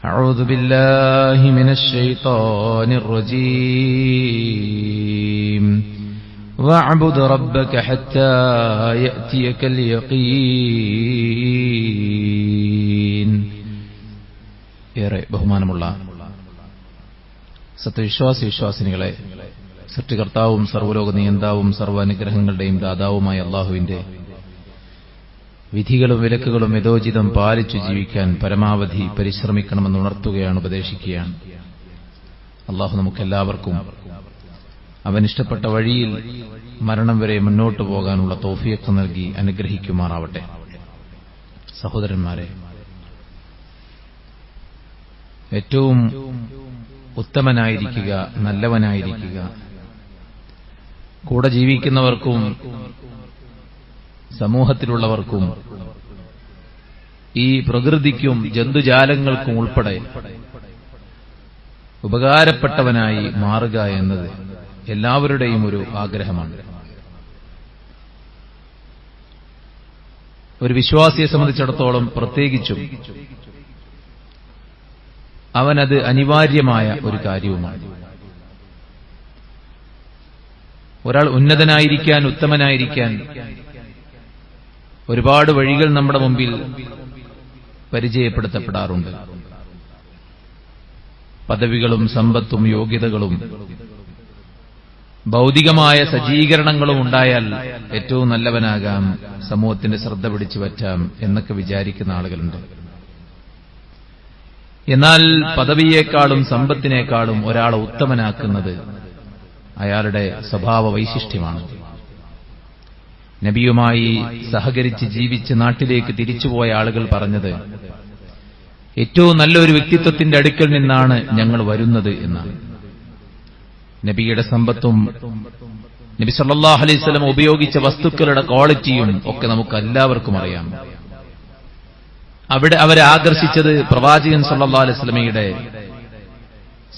أعوذ بالله من الشيطان الرجيم واعبد ربك حتى يأتيك اليقين. ഏറെ ബഹുമാനമുള്ള സത്യവിശ്വാസി വിശ്വാസിനികളെ, സൃഷ്ടികർത്താവും സർവ്വലോക നിയന്താവും സർവ്വാനുഗ്രഹങ്ങളുടെയും ദാതാവുമായ അല്ലാഹുവിന്റെ വിധികളും വിലക്കുകളും യഥോചിതം പാലിച്ചു ജീവിക്കാൻ പരമാവധി പരിശ്രമിക്കണമെന്ന് ഉണർത്തുകയാണ്, ഉപദേശിക്കുകയാണ്. അല്ലാഹു നമുക്കെല്ലാവർക്കും അവനിഷ്ടപ്പെട്ട വഴിയിൽ മരണം വരെ മുന്നോട്ടു പോകാനുള്ള തൗഫീഖ് നൽകി അനുഗ്രഹിക്കുമാറാവട്ടെ. സഹോദരന്മാരെ, ഏറ്റവും ഉത്തമനായിരിക്കുക, നല്ലവനായിരിക്കുക, കൂടെ ജീവിക്കുന്നവർക്കും സമൂഹത്തിലുള്ളവർക്കും ഈ പ്രകൃതിക്കും ജന്തുജാലങ്ങൾക്കും ഉൾപ്പെടെ ഉപകാരപ്പെട്ടവനായി മാറുക എന്നത് എല്ലാവരുടെയും ഒരു ആഗ്രഹമാണ്. ഒരു വിശ്വാസിയെ സംബന്ധിച്ചിടത്തോളം പ്രത്യേകിച്ചും അവനത് അനിവാര്യമായ ഒരു കാര്യവുമാണ്. ഒരാൾ ഉന്നതനായിരിക്കാൻ, ഉത്തമനായിരിക്കാൻ ഒരുപാട് വഴികൾ നമ്മുടെ മുമ്പിൽ പരിചയപ്പെടുത്തപ്പെടാറുണ്ട്. പദവികളും സമ്പത്തും യോഗ്യതകളും ഭൗതികമായ സജ്ജീകരണങ്ങളും ഉണ്ടായാൽ ഏറ്റവും നല്ലവനാകാം, സമൂഹത്തിന്റെ ശ്രദ്ധ പിടിച്ചു പറ്റാം എന്നൊക്കെ വിചാരിക്കുന്ന ആളുകളുണ്ട്. എന്നാൽ പദവിയേക്കാളും സമ്പത്തിനേക്കാളും ഒരാളെ ഉത്തമനാക്കുന്നത് അയാളുടെ സ്വഭാവ വൈശിഷ്ട്യമാണ്. നബിയുമായി സഹകരിച്ച് ജീവിച്ച് നാട്ടിലേക്ക് തിരിച്ചുപോയ ആളുകൾ പറഞ്ഞത്, ഏറ്റവും നല്ലൊരു വ്യക്തിത്വത്തിന്റെ അടുക്കൽ നിന്നാണ് ഞങ്ങൾ വരുന്നത് എന്നാണ്. നബിയുടെ സമ്പത്തും നബി സല്ലല്ലാഹു അലൈഹി വസല്ലം ഉപയോഗിച്ച വസ്തുക്കളുടെ ക്വാളിറ്റിയും ഒക്കെ നമുക്ക് എല്ലാവർക്കും അറിയാം. അവിടെ അവരെ ആകർഷിച്ചത് പ്രവാചകൻ സല്ലല്ലാഹു അലൈഹി വസല്ലമയുടെ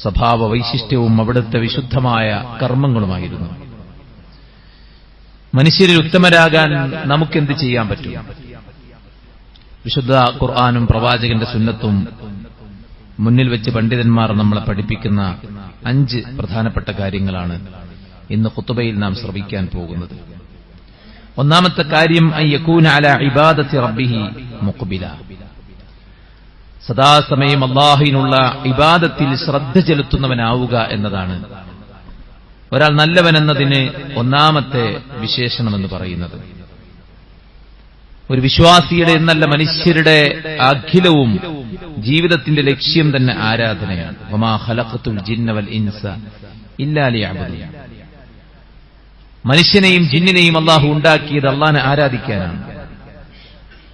സ്വഭാവ വൈശിഷ്ട്യവും അവിടുത്തെ വിശുദ്ധമായ കർമ്മങ്ങളുമായിരുന്നു. മനുഷ്യരിൽ ഉത്തമരാകാൻ നമുക്കെന്ത് ചെയ്യാൻ പറ്റും? വിശുദ്ധ ഖുർആനും പ്രവാചകന്റെ സുന്നത്തും മുന്നിൽ വെച്ച് പണ്ഡിതന്മാർ നമ്മളെ പഠിപ്പിക്കുന്ന 5 പ്രധാനപ്പെട്ട കാര്യങ്ങളാണ് ഇന്ന് ഖുതുബയിൽ നാം ശ്രവിക്കാൻ പോകുന്നത്. ഒന്നാമത്തെ കാര്യം അയ്യകൂന അലാ ഇബാദത്തി റബ്ബിഹി മുഖ്ബില, സദാസമയം അല്ലാഹുവിനുള്ള ഇബാദത്തിൽ ശ്രദ്ധ ചെലുത്തുന്നവനാവുക എന്നതാണ് ഒരാൾ നല്ലവനെന്നതിന് ഒന്നാമത്തെ വിശേഷണമെന്ന് പറയുന്നത്. ഒരു വിശ്വാസിയുടെ എന്നല്ല മനുഷ്യരുടെ അഖിലവും ജീവിതത്തിന്റെ ലക്ഷ്യം തന്നെ ആരാധനയാണ്. വമാ ഖലഖതുൽ ജിന്ന വൽ ഇൻസ ഇല്ലാ ലിയഅ്ബുദൂൻ. മനുഷ്യനെയും ജിന്നിനെയും അല്ലാഹു ഉണ്ടാക്കിയത് അല്ലാഹുവിനെ ആരാധിക്കാനാണ്.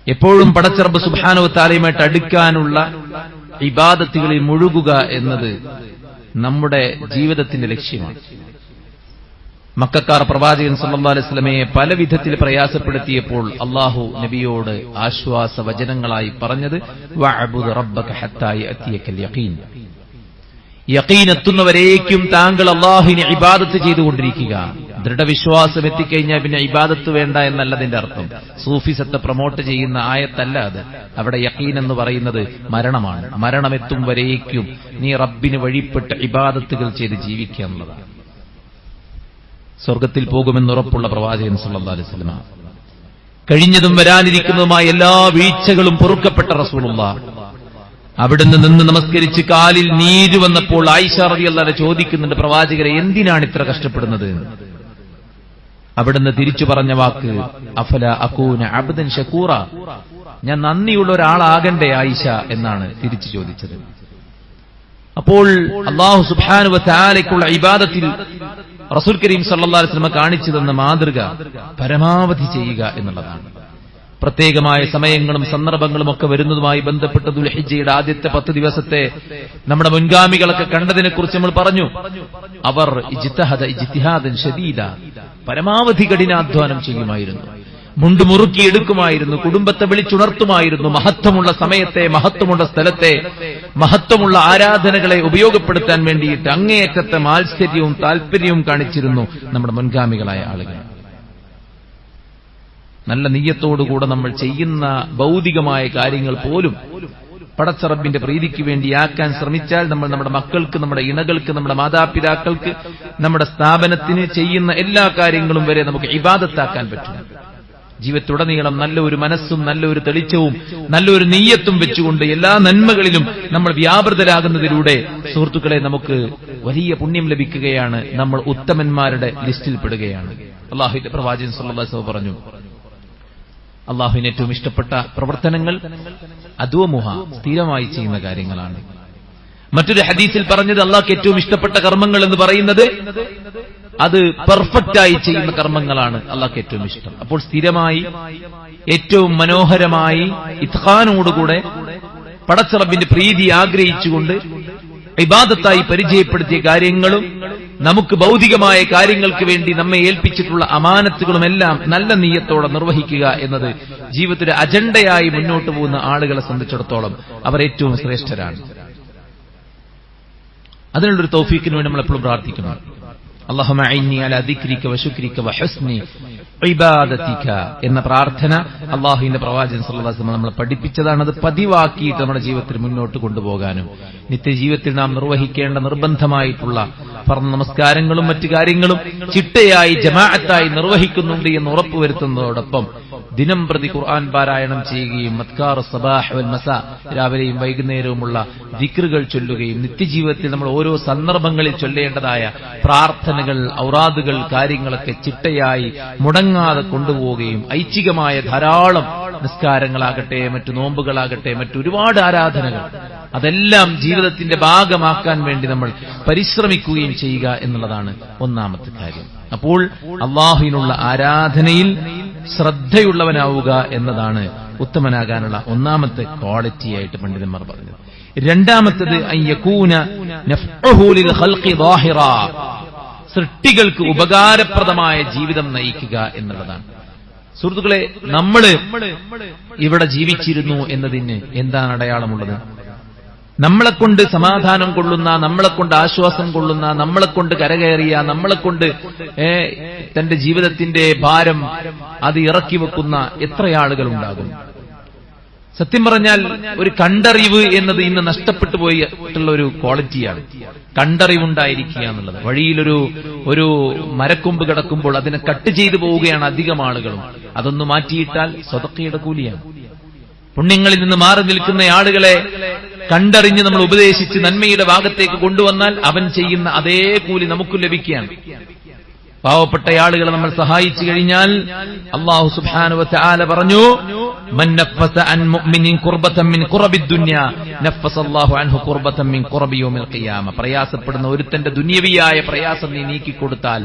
എപ്പോഴും പടച്ച റബ്ബ് സുബ്ഹാനഹു വ തആലയുമായിട്ട് അടുക്കാനുള്ള ഇബാദത്തുകളിൽ മുഴുകുക എന്നത് നമ്മുടെ ജീവിതത്തിന്റെ ലക്ഷ്യമാണ്. മക്കക്കാർ പ്രവാചകൻ സല്ലല്ലാഹു അലൈഹി വസല്ലമയെ പല വിധത്തിൽ പ്രയാസപ്പെടുത്തിയപ്പോൾ അല്ലാഹു നബിയോട് ആശ്വാസ വചനങ്ങളായി പറഞ്ഞത് വഅബ്ദു റബ്ബക ഹത്താ യഅതിയകൽ യഖീൻ. യഖീൻ എത്തുന്നവരേക്കും താങ്കൾ അല്ലാഹുവിനെ ഇബാദത്ത് ചെയ്തുകൊണ്ടിരിക്കുക. ദൃഢവിശ്വാസം എത്തിക്കഴിഞ്ഞാൽ പിന്നെ ഇബാദത്ത് വേണ്ട എന്നല്ലതിന്റെ അർത്ഥം. സൂഫിസത്തെ പ്രൊമോട്ട് ചെയ്യുന്ന ആയത്തല്ല അത്. അവിടെ യഖീൻ എന്ന് പറയുന്നത് മരണമാണ്. മരണമെത്തും വരേക്കും നീ റബ്ബിന് വഴിപ്പെട്ട് ഇബാദത്തുകൾ ചെയ്ത് ജീവിക്കുക എന്നുള്ളതാണ്. സ്വർഗത്തിൽ പോകുമെന്നുറപ്പുള്ള പ്രവാചകൻ സല്ലല്ലാഹു അലൈഹി വസല്ലം, കഴിഞ്ഞതും വരാനിരിക്കുന്നതുമായ എല്ലാ വീഴ്ചകളും പൊറുക്കപ്പെട്ട റസൂലുള്ളാഹ്, അവിടുന്ന് നിന്ന് നമസ്കരിച്ച് കാലിൽ നീര് വന്നപ്പോൾ ആയിഷ റളിയല്ലാഹു അൻഹ ചോദിക്കുന്നുണ്ട്, പ്രവാചകരെ എന്തിനാണ് ഇത്ര കഷ്ടപ്പെടുന്നത്? അവിടുന്ന് തിരിച്ചു പറഞ്ഞ വാക്ക് അഫല അകൂന അബ്ദൻ ശകൂറ, ഞാൻ നന്ദിയുള്ള ഒരാളാകണ്ടേ ആയിഷ എന്നാണ് തിരിച്ചു ചോദിച്ചത്. അപ്പോൾ അല്ലാഹു സുബ്ഹാനഹു വ തആലയ്ക്കുള്ള ഇബാദത്തിൽ റസൂൽ കരീം സല്ലല്ലാഹു അലൈഹി വസല്ലം കാണിച്ചു തന്ന മാതൃക പരമാവധി ചെയ്യുക എന്നുള്ളതാണ്. പ്രത്യേകമായ സമയങ്ങളും സന്ദർഭങ്ങളും ഒക്കെ വരുന്നതുമായി ബന്ധപ്പെട്ട് ദുൽഹിജ്ജയുടെ ആദ്യത്തെ 10 ദിവസത്തെ നമ്മുടെ മുൻഗാമികളൊക്കെ കണ്ടതിനെക്കുറിച്ച് നമ്മൾ പറഞ്ഞു. അവർ ഇജ്തിഹാദൻ ശദീദ, പരമാവധി കഠിനാധ്വാനം ചെയ്യുമായിരുന്നു, മുണ്ടുമുറുക്കിയെടുക്കുമായിരുന്നു, കുടുംബത്തെ വിളിച്ചുണർത്തുമായിരുന്നു, മഹത്വമുള്ള സമയത്തെ, മഹത്വമുള്ള സ്ഥലത്തെ, മഹത്വമുള്ള ആരാധനകളെ ഉപയോഗപ്പെടുത്താൻ വേണ്ടിയിട്ട് അങ്ങേയറ്റത്തെ മാത്സര്യവും താല്പര്യവും കാണിച്ചിരുന്നു നമ്മുടെ മുൻഗാമികളായ ആളുകൾ. നല്ല നിയ്യത്തോടുകൂടെ നമ്മൾ ചെയ്യുന്ന ഭൗതികമായ കാര്യങ്ങൾ പോലും പടച്ചറബിന്റെ പ്രീതിക്ക് വേണ്ടിയാക്കാൻ ശ്രമിച്ചാൽ നമ്മൾ നമ്മുടെ മക്കൾക്ക്, നമ്മുടെ ഇണകൾക്ക്, നമ്മുടെ മാതാപിതാക്കൾക്ക്, നമ്മുടെ സ്ഥാപനത്തിന് ചെയ്യുന്ന എല്ലാ കാര്യങ്ങളും വരെ നമുക്ക് ഇബാദത്താക്കാൻ പറ്റും. ജീവിതത്തുടനീളം നല്ലൊരു മനസ്സും നല്ലൊരു തെളിച്ചവും നല്ലൊരു നീയത്തും വെച്ചുകൊണ്ട് എല്ലാ നന്മകളിലും നമ്മൾ വ്യാപൃതരാകുന്നതിലൂടെ സുഹൃത്തുക്കളെ നമുക്ക് വലിയ പുണ്യം ലഭിക്കുകയാണ്. നമ്മൾ ഉത്തമന്മാരുടെ ലിസ്റ്റിൽ പെടുകയാണ്. അല്ലാഹുവിന്റെ പ്രവാചകൻ സല്ലല്ലാഹു അലൈഹി വസല്ലം പറഞ്ഞു, അല്ലാഹുവിന് ഏറ്റവും ഇഷ്ടപ്പെട്ട പ്രവർത്തനങ്ങൾ അദ്വമുഹ, സ്ഥിരമായി ചെയ്യുന്ന കാര്യങ്ങളാണ്. മറ്റൊരു ഹദീസിൽ പറഞ്ഞത് അല്ലാഹുവിന് ഏറ്റവും ഇഷ്ടപ്പെട്ട കർമ്മങ്ങൾ എന്ന് പറയുന്നത് അത് പെർഫെക്റ്റായി ചെയ്യുന്ന കർമ്മങ്ങളാണ് അല്ലാഹുവിന് ഏറ്റവും ഇഷ്ടം. അപ്പോൾ സ്ഥിരമായി ഏറ്റവും മനോഹരമായി ഇത്ഖാനോടുകൂടെ പടച്ചറബിന്റെ പ്രീതി ആഗ്രഹിച്ചുകൊണ്ട് ഇബാദത്തായി പരിചയപ്പെടുത്തിയ കാര്യങ്ങളും നമുക്ക് ഭൗതികമായ കാര്യങ്ങൾക്ക് വേണ്ടി നമ്മെ ഏൽപ്പിച്ചിട്ടുള്ള അമാനത്തുകളുമെല്ലാം നല്ല നീയത്തോടെ നിർവഹിക്കുക എന്നത് ജീവിതത്തിലെ അജണ്ടയായി മുന്നോട്ട് പോകുന്ന ആളുകളെ സംബന്ധിച്ചിടത്തോളം അവർ ഏറ്റവും ശ്രേഷ്ഠരാണ്. അതിനുള്ളൊരു തൗഫീഖിന് വേണ്ടി നമ്മൾ എപ്പോഴും പ്രാർത്ഥിക്കണം. അല്ലാഹുമ്മ അഇന്നി അലാ ദിക്രിക വശുക്രിക വഹുസ്നി ഇബാദതിക എന്ന പ്രാർത്ഥന അല്ലാഹുവിന്റെ പ്രവാചകൻ സല്ലല്ലാഹു അലൈഹി വസല്ലം നമ്മളെ പഠിപ്പിച്ചതാണ്. അത് പതിവാക്കിയിട്ട് നമ്മുടെ ജീവിതത്തിൽ മുന്നോട്ട് കൊണ്ടുപോകാനും നിത്യജീവിതത്തിൽ നാം നിർവഹിക്കേണ്ട നിർബന്ധമായിട്ടുള്ള ഫർദ് നമസ്കാരങ്ങളും മറ്റു കാര്യങ്ങളും ചിട്ടയായി ജമാഅത്തായി നിർവഹിക്കുന്നുണ്ട് എന്ന് ഉറപ്പുവരുത്തുന്നതോടൊപ്പം ദിനം പ്രതി ഖുർആൻ പാരായണം ചെയ്യുകയും അദ്കാർ സബാഹ് വൽ മസാ, രാവിലെയും വൈകുന്നേരവുമുള്ള ദിക്റുകൾ ചൊല്ലുകയും നിത്യജീവിതത്തിൽ നമ്മൾ ഓരോ സന്ദർഭങ്ങളിൽ ചൊല്ലേണ്ടതായ പ്രാർത്ഥനകൾ, ഔറാദുകൾ, കാര്യങ്ങളൊക്കെ ചിട്ടയായി മുടങ്ങാതെ കൊണ്ടുപോവുകയും ഐച്ഛികമായ ധാരാളം നിസ്കാരങ്ങളാകട്ടെ, മറ്റു നോമ്പുകളാകട്ടെ, മറ്റൊരുപാട് ആരാധനകൾ അതെല്ലാം ജീവിതത്തിന്റെ ഭാഗമാക്കാൻ വേണ്ടി നമ്മൾ പരിശ്രമിക്കുകയും ചെയ്യുക എന്നുള്ളതാണ് ഒന്നാമത്തെ കാര്യം. അപ്പോൾ അല്ലാഹുവിനുള്ള ആരാധനയിൽ ശ്രദ്ധയുള്ളവനാവുക എന്നതാണ് ഉത്തമനാകാനുള്ള ഒന്നാമത്തെ ക്വാളിറ്റിയായിട്ട് പണ്ഡിതന്മാർ പറഞ്ഞത്. രണ്ടാമത്തേത് അയ്യകൂന നഫ്ഉഹു ലിൽ ഖൽഖി ളാഹിറ, സൃഷ്ടികൾക്ക് ഉപകാരപ്രദമായ ജീവിതം നയിക്കുക എന്നുള്ളതാണ്. സുഹൃത്തുക്കളെ, നമ്മള് ഇവിടെ ജീവിച്ചിരുന്നു എന്നതിന് എന്താണ് അടയാളമുള്ളത്? നമ്മളെക്കൊണ്ട് സമാധാനം കൊള്ളുന്ന, നമ്മളെക്കൊണ്ട് ആശ്വാസം കൊള്ളുന്ന, നമ്മളെക്കൊണ്ട് കരകയറിയ, നമ്മളെക്കൊണ്ട് തന്റെ ജീവിതത്തിന്റെ ഭാരം അത് ഇറക്കി വെക്കുന്ന എത്ര ആളുകളുണ്ടാകും? സത്യം പറഞ്ഞാൽ ഒരു കണ്ടറിവ് എന്നത് ഇന്ന് നഷ്ടപ്പെട്ടു പോയിട്ടുള്ള ഒരു ക്വാളിറ്റിയാണ്. കണ്ടറിവുണ്ടായിരിക്കുക എന്നുള്ളത്. വഴിയിലൊരു മരക്കൊമ്പ് കിടക്കുമ്പോൾ അതിനെ കട്ട് ചെയ്തു പോവുകയാണ് അധികം ആളുകളും. അതൊന്ന് മാറ്റിയിട്ടാൽ സ്വതക്കയുടെ കൂലിയാണ്. പുണ്യങ്ങളിൽ നിന്ന് മാറി നിൽക്കുന്ന ആളുകളെ കണ്ടറിഞ്ഞ് നമ്മൾ ഉപദേശിച്ച് നന്മയുടെ ഭാഗത്തേക്ക് കൊണ്ടുവന്നാൽ അവൻ ചെയ്യുന്ന അതേ കൂലി നമുക്കും ലഭിക്കുകയാണ്. പാവപ്പെട്ട ആളുകളെ നമ്മൾ സഹായിച്ചു കഴിഞ്ഞാൽ അല്ലാഹു സുബ്ഹാനഹു വ തആല പറഞ്ഞു, മൻ നഫസ അൻ മുഅ്മിനിൻ ഖുർബതൻ മിൻ ഖുറബിദ് ദുനിയ നഫസല്ലാഹു അൻഹു ഖുർബതൻ മിൻ ഖുറബി യൗമിൽ ഖിയാമ. പ്രയാസപ്പെടുന്ന ഒരുത്തന്റെ ദുനിയവിയായ പ്രയാസം നീ നീക്കിക്കൊടുത്താൽ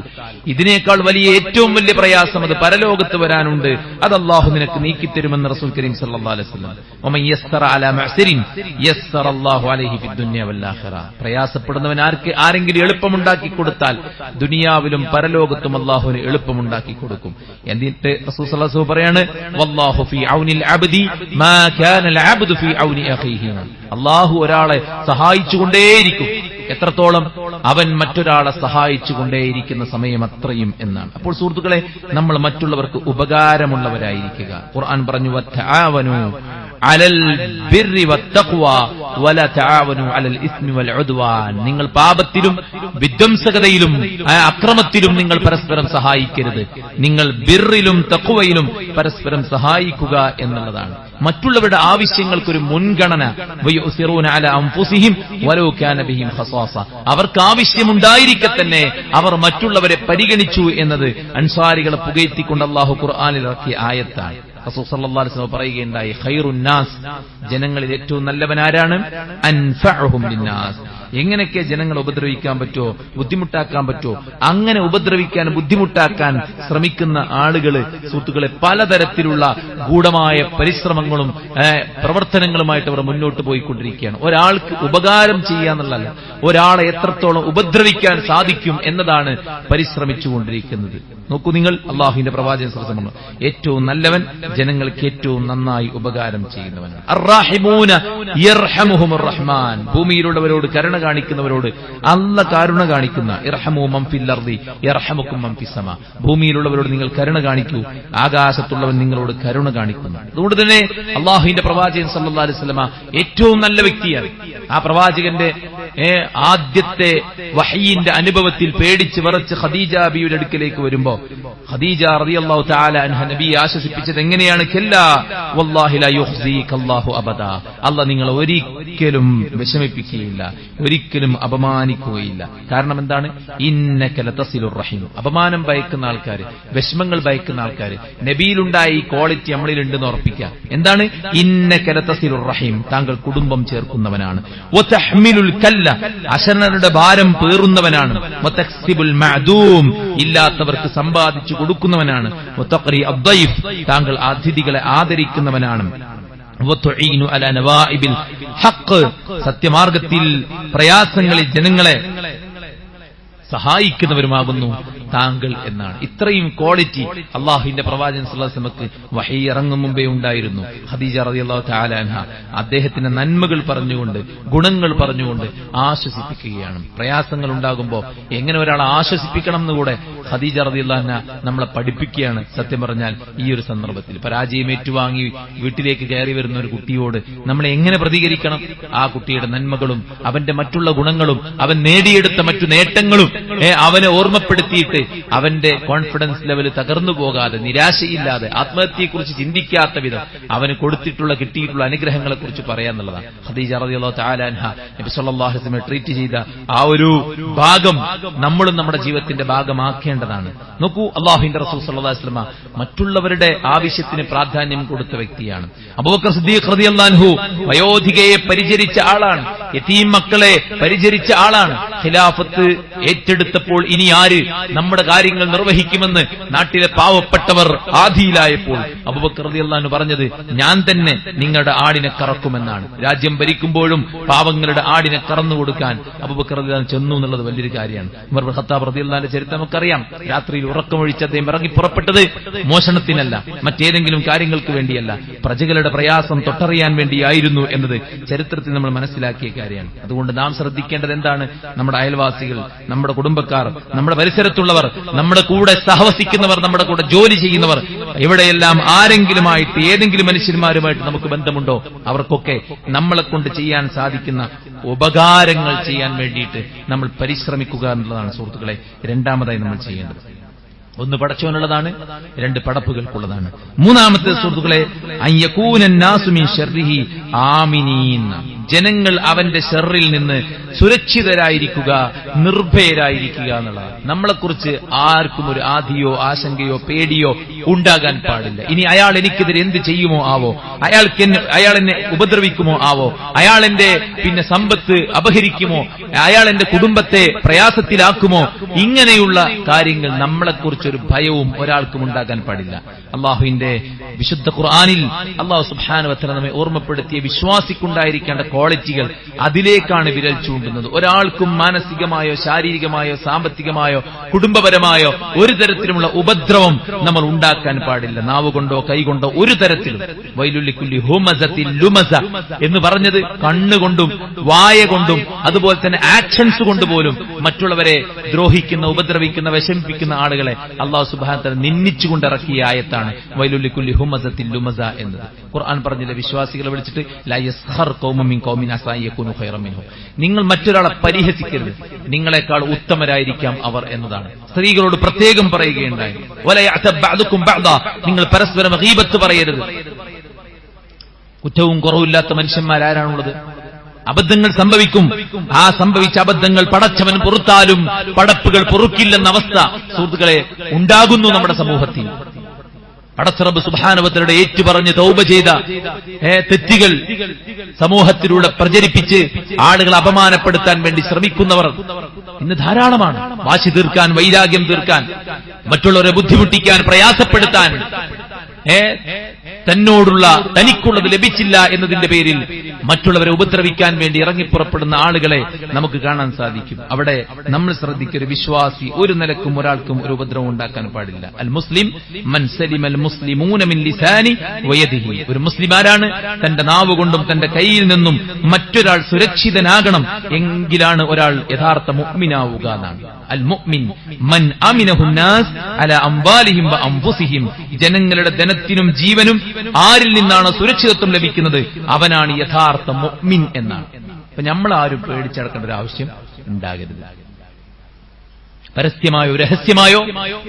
ഇതിനേക്കാൾ വലിയ ഏറ്റവും വലിയ പ്രയാസം അത് പരലോകത്ത് വരാനുണ്ട്. അത് അല്ലാഹു നിനക്ക് നീക്കിത്തരുമെന്ന് റസൂൽ കരീം സല്ലല്ലാഹു അലൈഹി വസല്ലം. വമൻ യസ്സറ അലാ മുഅ്സിരിൻ യസ്സറല്ലാഹു അലൈഹി ഫിദ് ദുനിയ വൽ ആഖിറ. പ്രയാസപ്പെടുന്നവൻ ആരെങ്കിലും എളുപ്പമുണ്ടാക്കി കൊടുത്താൽ ദുനിയാവിലും പരലോകത്തും അല്ലാഹുവിന് എളുപ്പമുണ്ടാക്കി കൊടുക്കും. എന്നിട്ട് റസൂൽ സല്ലല്ലാഹു അലൈഹി വസല്ലം പറയാണ്, വല്ലാഹു ഫീ ഔനിൽ അബ്ദി മാ കാനൽ അബ്ദു ഫീ ഔനി അഖീഹി. അല്ലാഹു ഒരാളെ സഹായിച്ചുകൊണ്ടേയിരിക്കും എത്രത്തോളം അവൻ മറ്റൊരാളെ സഹായിച്ചുകൊണ്ടേയിരിക്കുന്ന സമയം അത്രയും എന്നാണ്. അപ്പോൾ സുഹൃത്തുക്കളെ, നമ്മൾ മറ്റുള്ളവർക്ക് ഉപകാരമുള്ളവരായിരിക്കുക. ഖുർആൻ പറഞ്ഞു, വതആവനു അലൽ ബിർരി വത്തഖ്വ വലാ തആവനു അലൽ ഇസ്മി വൽ ഉദ്വാൻ. നിങ്ങൾ പാപത്തിലും വിധ്വംസകതയിലും അക്രമത്തിലും നിങ്ങൾ പരസ്പരം സഹായിക്കരുത്. നിങ്ങൾ ബിർറിലും തഖ്വയിലും പരസ്പരം സഹായിക്കുക എന്നുള്ളതാണ്. മറ്റുള്ളവരുടെ ആവശ്യങ്ങൾക്കൊരു മുൻഗണന. വയുസിറൂന അലാ അൻഫുസിഹിം വലൗ കാന ബിഹിം ഖസാസ. അവർക്ക് ആവശ്യമുണ്ടായിരിക്കെ തന്നെ അവർ മറ്റുള്ളവരെ പരിഗണിച്ചു എന്നത് അൻസാരികളെ പുകഴ്ത്തിക്കൊണ്ട് അല്ലാഹു ഖുർആനിൽ ഇറക്കിയ ആയത്താണ്. റസൂൽ സല്ലല്ലാഹു അലൈഹി വസല്ലം പറയുകയുണ്ടായി, ഖൈറുൻ നാസ്, ജനങ്ങളിൽ ഏറ്റവും നല്ലവൻ ആരാണ്? അൻഫഉഹും ലിന്നാസ്. എങ്ങനെയൊക്കെ ജനങ്ങളെ ഉപദ്രവിക്കാൻ പറ്റുമോ, ബുദ്ധിമുട്ടാക്കാൻ പറ്റുമോ, അങ്ങനെ ഉപദ്രവിക്കാൻ, ബുദ്ധിമുട്ടാക്കാൻ ശ്രമിക്കുന്ന ആളുകള് സുഹൃത്തുക്കളെ പലതരത്തിലുള്ള ഗൂഢമായ പരിശ്രമങ്ങളും പ്രവർത്തനങ്ങളുമായിട്ട് അവർ മുന്നോട്ട് പോയിക്കൊണ്ടിരിക്കുകയാണ്. ഒരാൾക്ക് ഉപകാരം ചെയ്യാന്നുള്ളതല്ല, ഒരാളെ എത്രത്തോളം ഉപദ്രവിക്കാൻ സാധിക്കും എന്നതാണ് പരിശ്രമിച്ചുകൊണ്ടിരിക്കുന്നത്. നോക്കൂ നിങ്ങൾ, അല്ലാഹുവിന്റെ പ്രവാചകൻ സല്ലല്ലാഹു അലൈഹി വസല്ലം ഏറ്റവും നല്ലവൻ ജനങ്ങൾക്ക് ഏറ്റവും നന്നായി ഉപകാരം ചെയ്യുന്നവനാണ്. അർറഹിമൂന യർഹമുഹുമുർ റഹ്മാൻ. ഭൂമിയിലുള്ളവരോട് കരുണ കാണിക്കുന്നവരോട് അല്ല കരുണ കാണിക്കുന്ന ഇർഹമു മൻ ഫിൽ അർദി യർഹമുക്കും മൻ ഫിസ് സമാ, ഭൂമിയിലുള്ളവരോട് നിങ്ങൾ കരുണ കാണിക്കൂ, ആകാശത്തുള്ളവൻ നിങ്ങളോട് കരുണ കാണിക്കുന്നു. അതുകൊണ്ട് തന്നെ അള്ളാഹുവിന്റെ പ്രവാചകൻ സല്ലല്ലാഹു അലൈഹി വസല്ലമ ഏറ്റവും നല്ല വ്യക്തിയാണ്. ആ പ്രവാചകന്റെ ആദ്യത്തെ വഹയിന്റെ അനുഭവത്തിൽ പേടിച്ച് വിറച്ച് ഖദീജ ബിയുടെ അടുക്കലേക്ക് വരുമ്പോ ഖദീജ റളിയല്ലാഹു തആല അൻഹ നബിയെ ആശ്വസിപ്പിച്ചത് എങ്ങനെയാണ്? കല്ലാ വല്ലാഹി ലാ യുഖ്സികല്ലാഹു അബദാ, അല്ലാഹ് നിങ്ങളെ ഒരിക്കലും വിഷമിപ്പിക്കുകയില്ല, ഒരിക്കലും അപമാനിക്കുകയില്ല. കാരണം എന്താണ്? ഇന്നക ലതസിലുർ റഹീം. അപമാനം ഭയക്കുന്ന ആൾക്കാർ, വിഷമങ്ങൾ ഭയക്കുന്ന ആൾക്കാർ, നബിയിലുണ്ടായ ഈ ക്വാളിറ്റി നമ്മളിലുണ്ടെന്ന് ഉറപ്പിക്കുക. എന്താണ്? ഇന്നക ലതസിലുർ റഹീം, താങ്കൾ കുടുംബം ചേർക്കുന്നവനാണ്. വതഹ്മിലുൽ കല്ല, അശരണരുടെ ഭാരം പേറുന്നവനാണ്. വതക്സിബുൽ മഅദൂം, ഇല്ലാത്തവർക്ക് സമ്പാദിച്ചു കൊടുക്കുന്നവനാണ്. വതഖരി അദ്ദൈഫ്, താങ്കൾ അതിഥികളെ ആദരിക്കുന്നവനാണ്. വതുഈനു അലാ നവാഇബിൽ ഹഖ്, സത്യമാർഗത്തിൽ പ്രയാസങ്ങളിൽ ജനങ്ങളെ സഹായിക്കുന്നവരുമാകുന്നു താങ്കൾ എന്നാണ്. ഇത്രയും ക്വാളിറ്റി അള്ളാഹുവിന്റെ പ്രവാചകൻ സല്ലല്ലാഹു അലൈഹി വസല്ലമക്ക് വഹി ഇറങ്ങും മുമ്പേ ഉണ്ടായിരുന്നു. ഖദീജ റളിയല്ലാഹു തആല അൻഹ അദ്ദേഹത്തിന്റെ നന്മകൾ പറഞ്ഞുകൊണ്ട്, ഗുണങ്ങൾ പറഞ്ഞുകൊണ്ട് ആശ്വസിപ്പിക്കുകയാണ്. പ്രയാസങ്ങൾ ഉണ്ടാകുമ്പോൾ എങ്ങനെ ഒരാളെ ആശ്വസിപ്പിക്കണം എന്നുകൂടെ ഖദീജ റളിയല്ലാഹു അൻഹ നമ്മളെ പഠിപ്പിക്കുകയാണ്. സത്യം പറഞ്ഞാൽ ഈ ഒരു സന്ദർഭത്തിൽ പരാജയം ഏറ്റുവാങ്ങി വീട്ടിലേക്ക് കയറി വരുന്ന ഒരു കുട്ടിയോട് നമ്മൾ എങ്ങനെ പ്രതികരിക്കണം? ആ കുട്ടിയുടെ നന്മകളും അവന്റെ മറ്റുള്ള ഗുണങ്ങളും അവൻ നേടിയെടുത്ത മറ്റു നേട്ടങ്ങളും അവനെ ഓർമ്മപ്പെടുത്തിയിട്ട് അവന്റെ കോൺഫിഡൻസ് ലെവൽ തകർന്നു പോകാതെ, നിരാശയില്ലാതെ, ആത്മഹത്യയെക്കുറിച്ച് ചിന്തിക്കാത്ത വിധം അവന് കൊടുത്തിട്ടുള്ള കിട്ടിയിട്ടുള്ള അനുഗ്രഹങ്ങളെ കുറിച്ച് പറയാന്നുള്ളതാണ്. ഖദീജ റളിയല്ലാഹു തആല അൻഹ നബി സല്ലല്ലാഹു അലൈഹി വസല്ലം ട്രീറ്റ് ചെയ്ത ആ ഒരു ഭാഗം നമ്മളും നമ്മുടെ ജീവിതത്തിന്റെ ഭാഗമാക്കേണ്ടതാണ്. നോക്കൂ, അല്ലാഹുവിന്റെ റസൂൽ സല്ലല്ലാഹു അലൈഹി വസല്ലം മറ്റുള്ളവരുടെ ആവശ്യത്തിന് പ്രാധാന്യം കൊടുത്ത വ്യക്തിയാണ്. അബൂബക്കർ സിദ്ദീഖ് റളിയല്ലാഹു അൻഹു വയോധികയെ പരിചരിച്ച ആളാണ്, യതീം മക്കളെ പരിചരിച്ച ആളാണ്. ഖിലാഫത്ത് ഏറ്റെടുത്തപ്പോൾ ഇനി ആര് നമ്മുടെ കാര്യങ്ങൾ നിർവഹിക്കുമെന്ന് നാട്ടിലെ പാവപ്പെട്ടവർ ആധിയിലായപ്പോൾ അബൂബക്കർ റളിയല്ലാഹു അൻഹു പറഞ്ഞത് ഞാൻ തന്നെ നിങ്ങളുടെ ആടിനെ കറക്കുമെന്നാണ്. രാജ്യം ഭരിക്കുമ്പോഴും പാവങ്ങളുടെ ആടിനെ കറന്നു കൊടുക്കാൻ അബൂബക്കർ റളിയല്ലാഹു അൻഹു ചെന്നു എന്നുള്ളത് വലിയൊരു കാര്യമാണ്. ഉമർ ഇബ്നു ഖത്താബ് റളിയല്ലാഹു അൻഹുവിന്റെ ചരിത്രം നമുക്കറിയാം. രാത്രിയിൽ ഉറക്കമൊഴിച്ച് അദ്ദേഹം ഇറങ്ങി പുറപ്പെട്ടത് മോഷണത്തിനല്ല, മറ്റേതെങ്കിലും കാര്യങ്ങൾക്ക് വേണ്ടിയല്ല, പ്രജകളുടെ പ്രയാസം തൊട്ടറിയാൻ വേണ്ടിയായിരുന്നു എന്നത് ചരിത്രത്തിൽ നമ്മൾ മനസ്സിലാക്കിയ കാര്യമാണ്. അതുകൊണ്ട് നാം ശ്രദ്ധിക്കേണ്ടത് എന്താണ്? നമ്മുടെ അയൽവാസികൾ, നമ്മുടെ കുടുംബക്കാർ, നമ്മുടെ പരിസരത്തുള്ളവർ, നമ്മുടെ കൂടെ സഹവസിക്കുന്നവർ, നമ്മുടെ കൂടെ ജോലി ചെയ്യുന്നവർ, എവിടെയെല്ലാം ആരെങ്കിലുമായിട്ട് ഏതെങ്കിലും മനുഷ്യന്മാരുമായിട്ട് നമുക്ക് ബന്ധമുണ്ടോ അവർക്കൊക്കെ നമ്മളെ കൊണ്ട് ചെയ്യാൻ സാധിക്കുന്ന ഉപകാരങ്ങൾ ചെയ്യാൻ വേണ്ടിയിട്ട് നമ്മൾ പരിശ്രമിക്കുക എന്നുള്ളതാണ് സുഹൃത്തുക്കളെ രണ്ടാമതായി നമ്മൾ ചെയ്യേണ്ടത്. ഒന്ന് പടച്ചവനുള്ളതാണ്, രണ്ട് പടപ്പുകൾക്കുള്ളതാണ്. മൂന്നാമത്തെ സുഹൃത്തുക്കളെ അയ്യകൂനൻ നാസു മിൻ ശർരിഹി ആമിനീൻ, ജനങ്ങൾ അവന്റെ ഷർറിൽ നിന്ന് സുരക്ഷിതരായിരിക്കുക, നിർഭയരായിരിക്കുക എന്നുള്ളതാണ്. നമ്മളെക്കുറിച്ച് ആർക്കും ഒരു ആധിയോ ആശങ്കയോ പേടിയോ ഉണ്ടാകാൻ പാടില്ല. ഇനി അയാൾ എനിക്കെതിരെ എന്ത് ചെയ്യുമോ ആവോ, അയാൾ എന്നെ ഉപദ്രവിക്കുമോ ആവോ, അയാൾ എന്റെ സമ്പത്ത് അപഹരിക്കുമോ, അയാൾ എന്റെ കുടുംബത്തെ പ്രയാസത്തിലാക്കുമോ, ഇങ്ങനെയുള്ള കാര്യങ്ങൾ നമ്മളെക്കുറിച്ചൊരു ഭയവും ഒരാൾക്കും ഉണ്ടാകാൻ പാടില്ല. അള്ളാഹുവിന്റെ വിശുദ്ധ ഖുർആനിൽ അള്ളാഹു സുബ്ഹാനഹു വ തആല നമ്മെ ഓർമ്മപ്പെടുത്തിയ വിശ്വാസിക്കുണ്ടായിരിക്കേണ്ട ക്വാളിറ്റികൾ അതിലേക്കാണ് വിരൽ ചൂണ്ടുന്നത്. ഒരാൾക്കും മാനസികമായോ ശാരീരികമായോ സാമ്പത്തികമായോ കുടുംബപരമായോ ഒരു തരത്തിലുമുള്ള ഉപദ്രവം നമ്മൾ ഉണ്ടാക്കാൻ പാടില്ല. നാവുകൊണ്ടോ കൈകൊണ്ടോ ഒരു തരത്തിലും. വൈലുൽ ലികുല്ലി ഹുമസത്തിൽ ലുമസ എന്ന് പറഞ്ഞത് കണ്ണുകൊണ്ടും വായ കൊണ്ടും അതുപോലെ തന്നെ ആക്ഷൻസ് കൊണ്ടുപോലും മറ്റുള്ളവരെ ദ്രോഹിക്കുന്ന, ഉപദ്രവിക്കുന്ന, വിഷമിപ്പിക്കുന്ന ആളുകളെ അല്ലാഹു സുബ്ഹാനഹു വ തആല നിന്ദിച്ചുകൊണ്ട് ഇറക്കിയ ആയത്താണ് വൈലുൽ ലികുല്ലി ഹുമസത്തിൽ ലുമസ എന്നത്. ഖുർആൻ പറഞ്ഞില്ല, വിശ്വാസികളെ വിളിച്ചിട്ട് ലാ യസ്ഖർ ഖൗമുൻ മിൻ ഖൗമിൻ അസാ യകൂനു ഖൈറൻ മിൻഹും, നിങ്ങൾ മറ്റൊരാളെ പരിഹസിക്കരുത്, നിങ്ങളെക്കാൾ ഉത്തമരായിരിക്കാം അവർ എന്നതാണ്. സ്ത്രീകളോട് പ്രത്യേകം പറയുകയുണ്ടായി, വലാ യഅതബ് ബഅദുകും ബഅദാ, നിങ്ങൾ പരസ്പരം ഗീബത്ത് പറയരുത്. കുറ്റവും കുറവില്ലാത്ത മനുഷ്യന്മാരാരാണുള്ളത്? അബദ്ധങ്ങൾ സംഭവിക്കും. ആ സംഭവിച്ച അബദ്ധങ്ങൾ പടച്ചവൻ പൊറുത്താലും പടപ്പുകൾ പൊറുക്കില്ലെന്ന അവസ്ഥ സുഹൃത്തുക്കളെ ഉണ്ടാകുന്നു നമ്മുടെ സമൂഹത്തിൽ. പടച്ചറബ് സുബ്ഹാനഹു വ തആലയുടെ ഏറ്റുപറഞ്ഞ് തൗബ ചെയ്ത തെറ്റുകൾ സമൂഹത്തിലൂടെ പ്രചരിപ്പിച്ച് ആളുകളെ അപമാനപ്പെടുത്താൻ വേണ്ടി ശ്രമിക്കുന്നവർ ഇന്ന് ധാരാളമാണ്. വാശി തീർക്കാൻ, വൈരാഗ്യം തീർക്കാൻ, മറ്റുള്ളവരെ ബുദ്ധിമുട്ടിക്കാൻ, പ്രയാസപ്പെടുത്താൻ തന്നോടുള്ള തനിക്കുള്ളത് ലഭിച്ചില്ല എന്നതിന്റെ പേരിൽ മറ്റുള്ളവരെ ഉപദ്രവിക്കാൻ വേണ്ടി ഇറങ്ങിപ്പുറപ്പെടുന്ന ആളുകളെ നമുക്ക് കാണാൻ സാധിക്കും. അവിടെ നമ്മൾ ശ്രദ്ധിക്കൊരു വിശ്വാസി ഒരു നിലക്കും ഒരാൾക്കും ഒരു ഉപദ്രവം ഉണ്ടാക്കാൻ പാടില്ല. അൽ മുസ്ലിം മൻ സലിമൽ മുസ്ലിമൂന മിൻ ലിസാനി വയദിഹി. ഒരു മുസ്ലിം ആരാണ്? തന്റെ നാവ് കൊണ്ടും തന്റെ കയ്യിൽ നിന്നും മറ്റൊരാൾ സുരക്ഷിതനാകണം എങ്കിലാണ് ഒരാൾ യഥാർത്ഥ മുഅ്മിനാവുക എന്നാണ്. അൽ മുഅ്മിൻ മൻ അമിനഹു നാസ് അലാ അംവാലിഹിം വ അൻഫുസിഹിം. ജനങ്ങളുടെ ധനത്തിനും ജീവനും ആരിൽ നിന്നാണ് സുരക്ഷിതത്വം ലഭിക്കുന്നത് അവനാണ് യഥാർത്ഥ മുഅ്മിൻ എന്നാണ്. അപ്പൊ നമ്മൾ ആരും പേടിച്ചടക്കേണ്ട ഒരു ആവശ്യം ഉണ്ടാകരുത്. പരസ്യമായോ രഹസ്യമായോ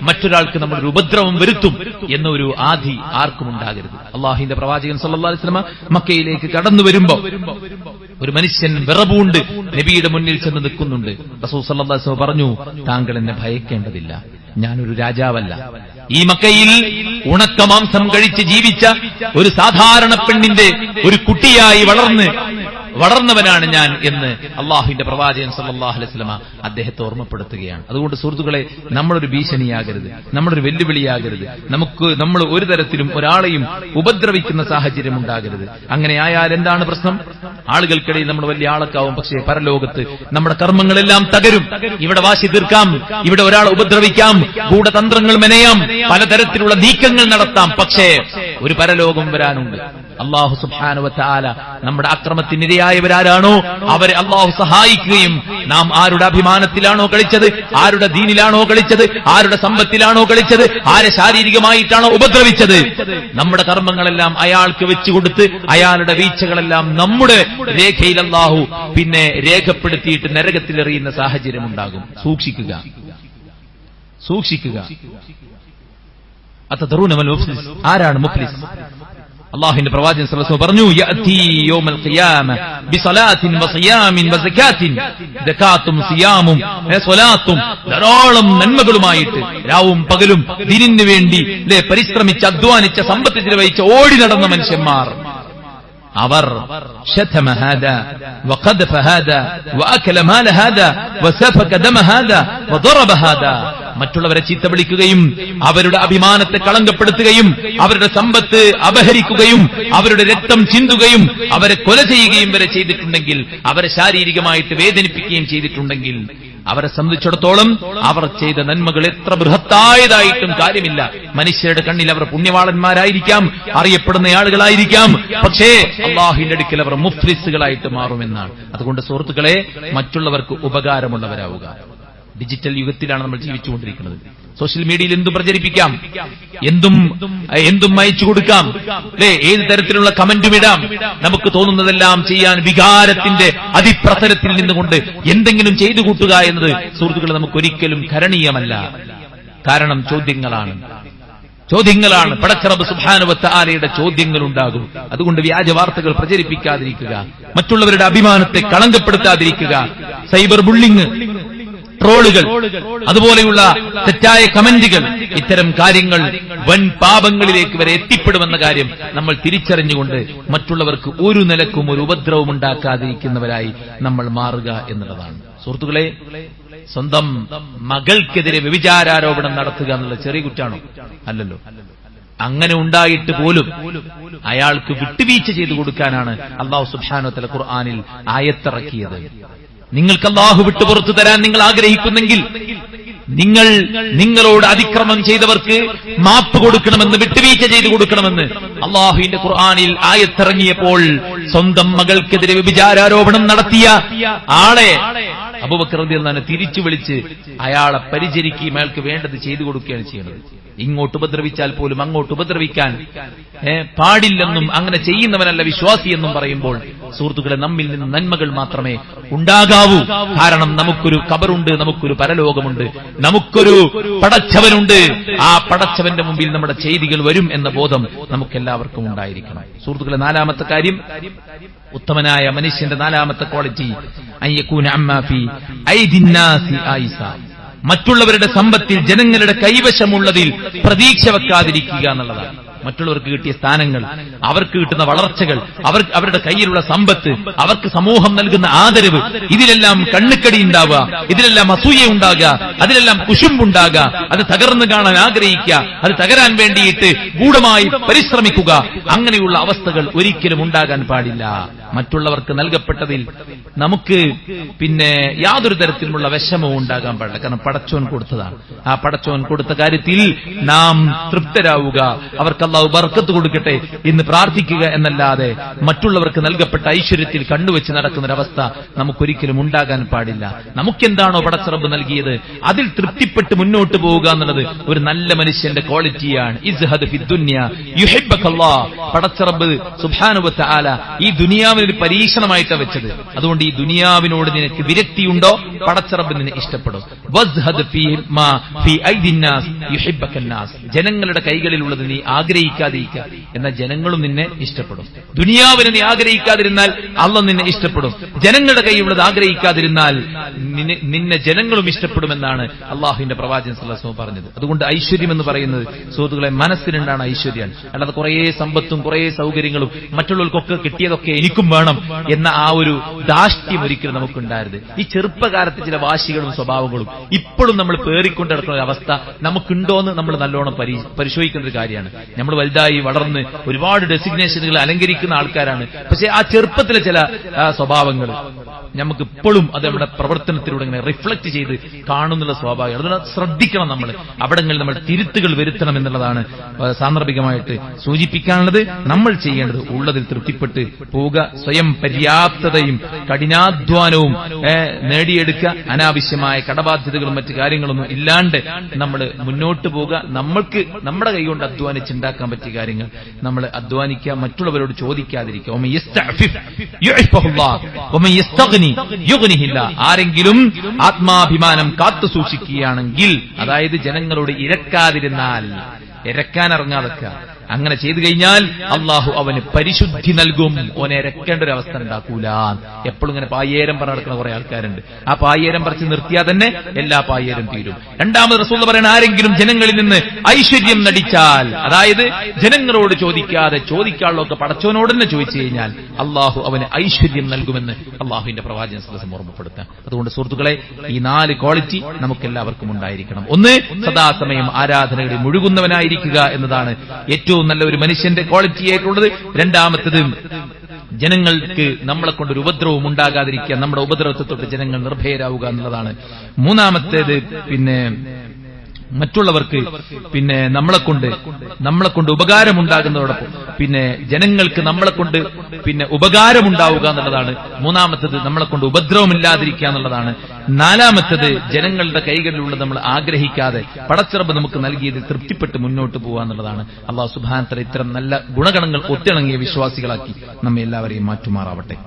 മറ്റൊരാൾക്ക് നമ്മളൊരു ഉപദ്രവം വരുത്തും എന്നൊരു ആധി ആർക്കും ഉണ്ടാകരുത്. അള്ളാഹുവിന്റെ പ്രവാചകൻ സല്ലല്ലാഹു അലൈഹി വസല്ലം മക്കയിലേക്ക് കടന്നു വരുമ്പോ ഒരു മനുഷ്യൻ വിറവുണ്ട് നബിയുടെ മുന്നിൽ ചെന്ന് നിൽക്കുന്നുണ്ട്. റസൂൽ സല്ലല്ലാഹു അലൈഹി വസല്ലം പറഞ്ഞു, താങ്കൾ എന്നെ ഭയക്കേണ്ടതില്ല, ഞാനൊരു രാജാവല്ല. ഈ മക്കയിൽ ഉണക്കമാംസം കഴിച്ച് ജീവിച്ച ഒരു സാധാരണ പെണ്ണിന്റെ ഒരു കുട്ടിയായി വളർന്നവനാണ് ഞാൻ എന്ന് അള്ളാഹുവിന്റെ പ്രവാചകൻ സല്ലല്ലാഹു അലൈഹി വസല്ലം അദ്ദേഹത്തെ ഓർമ്മപ്പെടുത്തുകയാണ്. അതുകൊണ്ട് സുഹൃത്തുക്കളെ, നമ്മളൊരു ഭീഷണിയാകരുത്, നമ്മളൊരു വെല്ലുവിളിയാകരുത്. നമ്മൾ ഒരു തരത്തിലും ഒരാളെയും ഉപദ്രവിക്കുന്ന സാഹചര്യം ഉണ്ടാകരുത്. അങ്ങനെ ആയാൽ എന്താണ് പ്രശ്നം? ആളുകൾക്കിടയിൽ നമ്മൾ വലിയ ആളൊക്കാവും, പക്ഷേ പരലോകത്ത് നമ്മുടെ കർമ്മങ്ങളെല്ലാം തകരും. ഇവിടെ വാശി തീർക്കാം, ഇവിടെ ഒരാളെ ഉപദ്രവിക്കാം, ഗൂഢതന്ത്രങ്ങൾ മെനയാം, പലതരത്തിലുള്ള നീക്കങ്ങൾ നടത്താം. പക്ഷേ ഒരു പരലോകം വരാനുണ്ട്. അല്ലാഹു സുബ്ഹാനഹു വ തആല നമ്മുടെ അക്രമത്തിനിരയായവരാരാണോ അവരെ അല്ലാഹു സഹായിക്കുകയും നാം ആരുടെ അഭിമാനത്തിലാണോ കളിച്ചത്, ആരുടെ ദീനിലാണോ കളിച്ചത്, ആരുടെ സമ്പത്തിലാണോ കളിച്ചത്, ആരെ ശാരീരികമായിട്ടാണോ ഉപദ്രവിച്ചത്, നമ്മുടെ കർമ്മങ്ങളെല്ലാം അയാൾക്ക് വെച്ചുകൊടുത്ത് അയാളുടെ വീഴ്ചകളെല്ലാം നമ്മുടെ രേഖയിൽ അല്ലാഹു പിന്നെ രേഖപ്പെടുത്തിയിട്ട് നരകത്തിലെറിയുന്ന സാഹചര്യം ഉണ്ടാകും. സൂക്ഷിക്കുക. അതദറൂന മൽ മുഫ്ലിസ്? ആരാണ് മുഫ്ലിസ്? അല്ലാഹുവിന്റെ പ്രവാചകൻ സല്ലല്ലാഹു അലൈഹി വസല്ലം പറഞ്ഞു, യഅതി യൗമൽ ഖിയാമ ബിസലാത്തിൻ വസിയാമിൻ വസകാത്തിൻ. സകാത്തും സിയാമും സ്വലാത്തും ധാരാളം നന്മകളുമായിട്ട് രാവും പകലും ദീനിന് വേണ്ടി പരിശ്രമിച്ച് അധ്വാനിച്ച സമ്പത്ത് ചിലവഴിച്ച ഓടി നടന്ന മനുഷ്യന്മാർ അവർ ശതമ ഹാദാ വഖദഫ ഹാദാ വഅകല മാല ഹാദാ വസഫക ദമ ഹാദാ വദറബ ഹാദാ. മറ്റുള്ളവരെ ചീത്ത വിളിക്കുകയും അവരുടെ അഭിമാനത്തെ കളങ്കപ്പെടുത്തുകയും അവരുടെ സമ്പത്ത് അപഹരിക്കുകയും അവരുടെ രക്തം ചിന്തുകയും അവരെ കൊല ചെയ്യുകയും വരെ ചെയ്തിട്ടുണ്ടെങ്കിൽ, അവരെ ശാരീരികമായിട്ട് വേദനിപ്പിക്കുകയും ചെയ്തിട്ടുണ്ടെങ്കിൽ, അവരെ സംബന്ധിച്ചിടത്തോളം അവർ ചെയ്ത നന്മകൾ എത്ര ബൃഹത്തായതായിട്ടും കാര്യമില്ല. മനുഷ്യരുടെ കണ്ണിൽ അവർ പുണ്യവാളന്മാരായിരിക്കാം, അറിയപ്പെടുന്ന ആളുകളായിരിക്കാം, പക്ഷേ അല്ലാഹുവിന്റെ അടുക്കൽ അവർ മുഫ്ലിസുകളായിട്ട് മാറുമെന്നാണ്. അതുകൊണ്ട് സുഹൃത്തുക്കളെ, മറ്റുള്ളവർക്ക് ഉപകാരമുള്ളവരാവുക. ഡിജിറ്റൽ യുഗത്തിലാണ് നമ്മൾ ജീവിച്ചുകൊണ്ടിരിക്കുന്നത്. സോഷ്യൽ മീഡിയയിൽ എന്തും പ്രചരിപ്പിക്കാം, എന്തും അയച്ചു കൊടുക്കാം, ഏത് തരത്തിലുള്ള കമന്റും ഇടാം. നമുക്ക് തോന്നുന്നതെല്ലാം ചെയ്യാൻ വികാരത്തിന്റെ അതിപ്രസരത്തിൽ നിന്നുകൊണ്ട് എന്തെങ്കിലും ചെയ്തു കൂട്ടുക എന്നത് സുഹൃത്തുക്കളെ നമുക്കൊരിക്കലും കരണീയമല്ല. കാരണം ചോദ്യങ്ങളാണ്. പടച്ച റബ്ബ് സുബ്ഹാനഹു വ തആലയുടെ ചോദ്യങ്ങൾ ഉണ്ടാകും. അതുകൊണ്ട് വ്യാജ വാർത്തകൾ പ്രചരിപ്പിക്കാതിരിക്കുക, മറ്റുള്ളവരുടെ അഭിമാനത്തെ കളങ്കപ്പെടുത്താതിരിക്കുക. സൈബർ ബുള്ളിങ്, ട്രോളുകൾ, അതുപോലെയുള്ള തെറ്റായ കമന്റുകൾ, ഇത്തരം കാര്യങ്ങൾ വൻ പാപങ്ങളിലേക്ക് വരെ എത്തിപ്പെടുമെന്ന കാര്യം നമ്മൾ തിരിച്ചറിഞ്ഞുകൊണ്ട് മറ്റുള്ളവർക്ക് ഒരു നിലക്കും ഒരു ഉപദ്രവം ഉണ്ടാക്കാതിരിക്കുന്നവരായി നമ്മൾ മാറുക എന്നുള്ളതാണ്. സുഹൃത്തുക്കളെ, സ്വന്തം മകൾക്കെതിരെ വ്യഭിചാരാരോപണം നടത്തുക എന്നുള്ള ചെറിയ കുറ്റാണോ? അല്ലല്ലോ. അങ്ങനെ ഉണ്ടായിട്ട് പോലും അയാൾക്ക് വിട്ടുവീഴ്ച ചെയ്തു കൊടുക്കാനാണ് അല്ലാഹു സുബ്ഹാനഹു വ തആല ഖുർആനിൽ ആയത്തിറക്കിയത്. നിങ്ങൾക്ക് അല്ലാഹു വിട്ടുപുറത്തു തരാൻ നിങ്ങൾ ആഗ്രഹിക്കുന്നെങ്കിൽ നിങ്ങളോട് അതിക്രമം ചെയ്തവർക്ക് മാപ്പ് കൊടുക്കണമെന്ന്, വിട്ടുവീഴ്ച ചെയ്തു കൊടുക്കണമെന്ന് അല്ലാഹുവിന്റെ ഖുർആനിൽ ആയത്തിറങ്ങിയപ്പോൾ സ്വന്തം മകൾക്കെതിരെ വ്യഭിചാരാരോപണം നടത്തിയ ആളെ അബൂബക്കർ റളിയല്ലാഹു അൻഹു തിരിച്ചു വിളിച്ച് അയാളെ പരിചരിക്കുകയും അയാൾക്ക് വേണ്ടത് ചെയ്തു കൊടുക്കുകയാണ് ചെയ്യുന്നത്. ഇങ്ങോട്ട് ഉപദ്രവിച്ചാൽ പോലും അങ്ങോട്ട് ഉപദ്രവിക്കാൻ പാടില്ലെന്നും അങ്ങനെ ചെയ്യുന്നവനല്ല വിശ്വാസി എന്നും പറയുമ്പോൾ സുഹൃത്തുക്കളെ, നമ്മിൽ നിന്ന് നന്മകൾ മാത്രമേ ഉണ്ടാകാവൂ. കാരണം നമുക്കൊരു ഖബറുണ്ട്, നമുക്കൊരു പരലോകമുണ്ട്, നമുക്കൊരു പടച്ചവനുണ്ട്. ആ പടച്ചവന്റെ മുമ്പിൽ നമ്മുടെ ചെയ്തികൾ വരും എന്ന ബോധം നമുക്കെല്ലാവർക്കും ഉണ്ടായിരിക്കണം. സുഹൃത്തുക്കളെ, നാലാമത്തെ കാര്യം, ഉത്തമനായ മനുഷ്യന്റെ നാലാമത്തെ ക്വാളിറ്റി അയ്യകൂന അമ്മാ ഫീ ഐദിന്നാസി ആയിസ. മറ്റുള്ളവരുടെ സമ്പത്തിൽ ജനങ്ങളുടെ കൈവശമുള്ളതിൽ പ്രതീക്ഷ വെക്കാതിരിക്കുക എന്നുള്ളതാണ്. മറ്റുള്ളവർക്ക് കിട്ടിയ സ്ഥാനങ്ങൾ, അവർക്ക് കിട്ടുന്ന വളർച്ചകൾ, അവരുടെ കയ്യിലുള്ള സമ്പത്ത്, അവർക്ക് സമൂഹം നൽകുന്ന ആദരവ്, ഇതിലെല്ലാം കണ്ണുക്കടി ഉണ്ടാവുക, ഇതിലെല്ലാം അസൂയ ഉണ്ടാകുക, അതിലെല്ലാം കുശുമ്പുണ്ടാകുക, അത് തകർന്നു കാണാൻ ആഗ്രഹിക്കുക, അത് തകരാൻ വേണ്ടിയിട്ട് ഗൂഢമായി പരിശ്രമിക്കുക. അങ്ങനെയുള്ള അവസ്ഥകൾ ഒരിക്കലും ഉണ്ടാകാൻ പാടില്ല. മറ്റുള്ളവർക്ക് നൽകപ്പെട്ടതിൽ നമുക്ക് യാതൊരു തരത്തിലുമുള്ള വിഷമവും ഉണ്ടാകാൻ പാടില്ല. കാരണം പടച്ചോൻ കൊടുത്തതാണ്. ആ പടച്ചോൻ കൊടുത്ത കാര്യത്തിൽ നാം തൃപ്തരാവുക, അവർക്ക് അല്ലാഹു ബർക്കത്ത് കൊടുക്കട്ടെ എന്ന് പ്രാർത്ഥിക്കുക എന്നല്ലാതെ മറ്റുള്ളവർക്ക് നൽകപ്പെട്ട ഐശ്വര്യത്തിൽ കണ്ണുവെച്ച് നടക്കുന്നൊരവസ്ഥ നമുക്കൊരിക്കലും ഉണ്ടാകാൻ പാടില്ല. നമുക്കെന്താണോ പടച്ചറബ് നൽകിയത് അതിൽ തൃപ്തിപ്പെട്ട് മുന്നോട്ട് പോവുക എന്നുള്ളത് ഒരു നല്ല മനുഷ്യന്റെ ക്വാളിറ്റിയാണ്. ഇസ്ഹദ് ഫി ദുനിയ യുഹിബ്ബകല്ലാഹ്. പടച്ചറബ് സുബ്ഹാനഹു വ തആല ഈ ദുനിയാവിനൊരു പരീക്ഷണമായിട്ടാണ് വെച്ചത്. അതുകൊണ്ട് ഈ ദുനിയാവിനോട് നിനക്ക് വിരക്തിയുണ്ടോ, പടച്ചറബ് നിന്നെ ഇഷ്ടപ്പെടും. വസ്ഹദ് ഫീ ഐദിന്നാസ് യുഹിബ്ബകന്നാസ്. ജനങ്ങളുടെ കൈകളിലുള്ളത് നീ ആഗ്രഹിക്കാതിരിക്കുക, എന്നാൽ ജനങ്ങളും നിന്നെ ഇഷ്ടപ്പെടും. ദുനിയാവിനെ നീ ആഗ്രഹിക്കാതിരുന്നാൽ അല്ലാഹു നിന്നെ ഇഷ്ടപ്പെടും. ജനങ്ങളുടെ കൈയിലുള്ളത് ആഗ്രഹിക്കാതിരുന്നാൽ നിന്നെ ജനങ്ങളും ഇഷ്ടപ്പെടുമെന്നാണ് അള്ളാഹുവിന്റെ പ്രവാചകൻ സല്ലല്ലാഹു അലൈഹി വസല്ലം പറഞ്ഞത്. അതുകൊണ്ട് ഐശ്വര്യം എന്ന് പറയുന്നത് സുഹൃത്തുക്കളെ മനസ്സിനുണ്ടാണ് ഐശ്വര്യമാണ്. അല്ലാതെ കുറേ സമ്പത്തും കുറേ സൗകര്യങ്ങളും മറ്റുള്ളവർക്കൊക്കെ കിട്ടിയതൊക്കെ എനിക്കും വേണം എന്ന ആ ഒരു ധാഷ്ട്യം ഒരിക്കലും നമുക്കുണ്ടായിരുന്നു. ഈ ചെറുപ്പകാലത്ത് ചില വാശികളും സ്വഭാവങ്ങളും ഇപ്പോഴും നമ്മൾ പേറിക്കൊണ്ട് നടക്കുന്ന ഒരു അവസ്ഥ നമുക്കുണ്ടോയെന്ന് നമ്മൾ നല്ലോണം പരിശോധിക്കുന്ന ഒരു കാര്യമാണ്. നമ്മൾ വലുതായി വളർന്ന് ഒരുപാട് ഡെസിഗ്നേഷനുകൾ അലങ്കരിക്കുന്ന ആൾക്കാരാണ്. പക്ഷെ ആ ചെറുപ്പത്തിലെ ചില സ്വഭാവങ്ങൾ നമുക്ക് ഇപ്പോഴും അത് നമ്മുടെ പ്രവർത്തനത്തിലൂടെ ഇങ്ങനെ റിഫ്ലക്ട് ചെയ്ത് കാണുന്നുള്ള സ്വാഭാവികം. അതുകൊണ്ട് ശ്രദ്ധിക്കണം. നമ്മൾ അവിടങ്ങളിൽ നമ്മൾ തിരുത്തുകൾ വരുത്തണം എന്നുള്ളതാണ് സാന്ദർഭികമായിട്ട് സൂചിപ്പിക്കാനുള്ളത്. നമ്മൾ ചെയ്യേണ്ടത് ഉള്ളതിൽ തൃപ്തിപ്പെട്ട് പോവുക, സ്വയം പര്യാപ്തതയും കഠിനാധ്വാനവും നേടിയെടുക്കുക, അനാവശ്യമായ കടബാധ്യതകളും മറ്റു കാര്യങ്ങളൊന്നും ഇല്ലാണ്ട് നമ്മൾ മുന്നോട്ട് പോവുക. നമ്മൾക്ക് നമ്മുടെ കൈകൊണ്ട് അധ്വാനിച്ചുണ്ടാക്കാൻ പറ്റിയ കാര്യങ്ങൾ നമ്മൾ അധ്വാനിക്കുക, മറ്റുള്ളവരോട് ചോദിക്കാതിരിക്കുക. ആരെങ്കിലും ആത്മാഭിമാനം കാത്തു സൂക്ഷിക്കുകയാണെങ്കിൽ, അതായത് ജനങ്ങളോട് ഇരക്കാതിരുന്നാൽ, ഇരക്കാനിറങ്ങാതൊക്കെ അങ്ങനെ ചെയ്തു കഴിഞ്ഞാൽ അള്ളാഹു അവന് പരിശുദ്ധി നൽകും. ഓനെ ഇരക്കേണ്ട ഒരു അവസ്ഥ ഉണ്ടാക്കൂല. എപ്പോഴും ഇങ്ങനെ പായേരം പറഞ്ഞു നടക്കുന്ന കുറെ ആൾക്കാരുണ്ട്. ആ പായേരം പറിച്ച് നിർത്തിയാൽ തന്നെ എല്ലാ പായേരം തീരും. രണ്ടാമത് റസൂൽ പറയുന്ന, ആരെങ്കിലും ജനങ്ങളിൽ നിന്ന് ഐശ്വര്യം നടിച്ചാൽ, അതായത് ജനങ്ങളോട് ചോദിക്കാതെ ചോദിക്കാനുള്ളതൊക്കെ പടച്ചോനോട് തന്നെ ചോദിച്ചു കഴിഞ്ഞാൽ അള്ളാഹു അവന് ഐശ്വര്യം നൽകുമെന്ന് അള്ളാഹുവിന്റെ പ്രവാചകൻ സല്ലല്ലാഹു അലൈഹി വസല്ലം ഓർമ്മപ്പെടുത്താം. അതുകൊണ്ട് സുഹൃത്തുക്കളെ, ഈ 4 ക്വാളിറ്റി നമുക്ക് എല്ലാവർക്കും ഉണ്ടായിരിക്കണം. ഒന്ന്, സദാസമയം ആരാധനകളിൽ മുഴുകുന്നവനായിരിക്കുക എന്നതാണ് ഏറ്റവും നല്ല ഒരു മനുഷ്യന്റെ ക്വാളിറ്റി ആയിട്ടുള്ളത്. രണ്ടാമത്തത്, ജനങ്ങൾക്ക് നമ്മളെ കൊണ്ടൊരു ഉപദ്രവം ഉണ്ടാകാതിരിക്കുക, നമ്മുടെ ഉപദ്രവത്തെ തൊട്ട് ജനങ്ങൾ നിർഭയരാവുക എന്നുള്ളതാണ്. മൂന്നാമത്തേത്, മറ്റുള്ളവർക്ക് നമ്മളെ കൊണ്ട് ഉപകാരമുണ്ടാകുന്നതോടൊപ്പം ജനങ്ങൾക്ക് നമ്മളെ കൊണ്ട് ഉപകാരമുണ്ടാവുക എന്നുള്ളതാണ്. മൂന്നാമത്തത്, നമ്മളെ കൊണ്ട് ഉപദ്രവമില്ലാതിരിക്കുക എന്നുള്ളതാണ്. നാലാമത്തത്, ജനങ്ങളുടെ കൈകളിലുള്ള നമ്മൾ ആഗ്രഹിക്കാതെ പടച്ചിറപ്പ് നമുക്ക് നൽകിയതിൽ തൃപ്തിപ്പെട്ട് മുന്നോട്ട് പോകുക എന്നുള്ളതാണ്. അല്ലാഹു സുബ്ഹാനഹു വ തആല ഇത്തരം നല്ല ഗുണഗണങ്ങൾ ഒത്തിണങ്ങിയ വിശ്വാസികളാക്കി നമ്മെ എല്ലാവരെയും മാറ്റുമാറാവട്ടെ.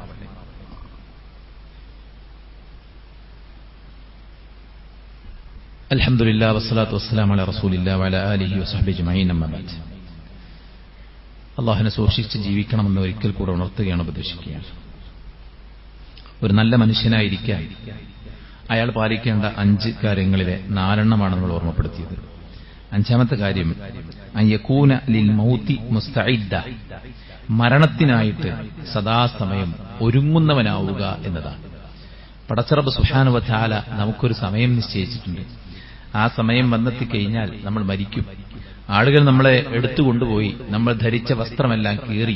അൽഹംദുലില്ലാഹി വസ്സലാത്തു വസ്സലാമു അലാ റസൂലില്ലാഹി വഅലാ ആലിഹി വസഹ്ബിഹി അജ്മഈൻ. അമ്മാ ബഅദ്. അല്ലാഹുവിനെ സൂക്ഷിച്ച് ജീവിക്കണമെന്ന് ഒരിക്കൽ കൂടെ ഉണർത്തുകയാണ്, ഉപദേശിക്കുകയാണ്. ഒരു നല്ല മനുഷ്യനായിരിക്കാൻ അയാൾ പാലിക്കേണ്ട 5 കാര്യങ്ങളിലെ 4 നമ്മൾ ഓർമ്മപ്പെടുത്തിയത്. 5ാമത്തെ കാര്യം, അയ്യകൂന ലിൽ മൗതി മുസ്തഇദ്ദ, മരണത്തിനായിട്ട് സദാസമയം ഒരുങ്ങുന്നവനാവുക എന്നതാണ്. പടച്ചറബ് സുബ്ഹാനഹു വ തആല നമുക്കൊരു സമയം നിശ്ചയിച്ചിട്ടുണ്ട്. ആ സമയം വന്നെത്തിക്കഴിഞ്ഞാൽ നമ്മൾ മരിക്കും. ആളുകൾ നമ്മളെ എടുത്തുകൊണ്ടുപോയി നമ്മൾ ധരിച്ച വസ്ത്രമെല്ലാം കീറി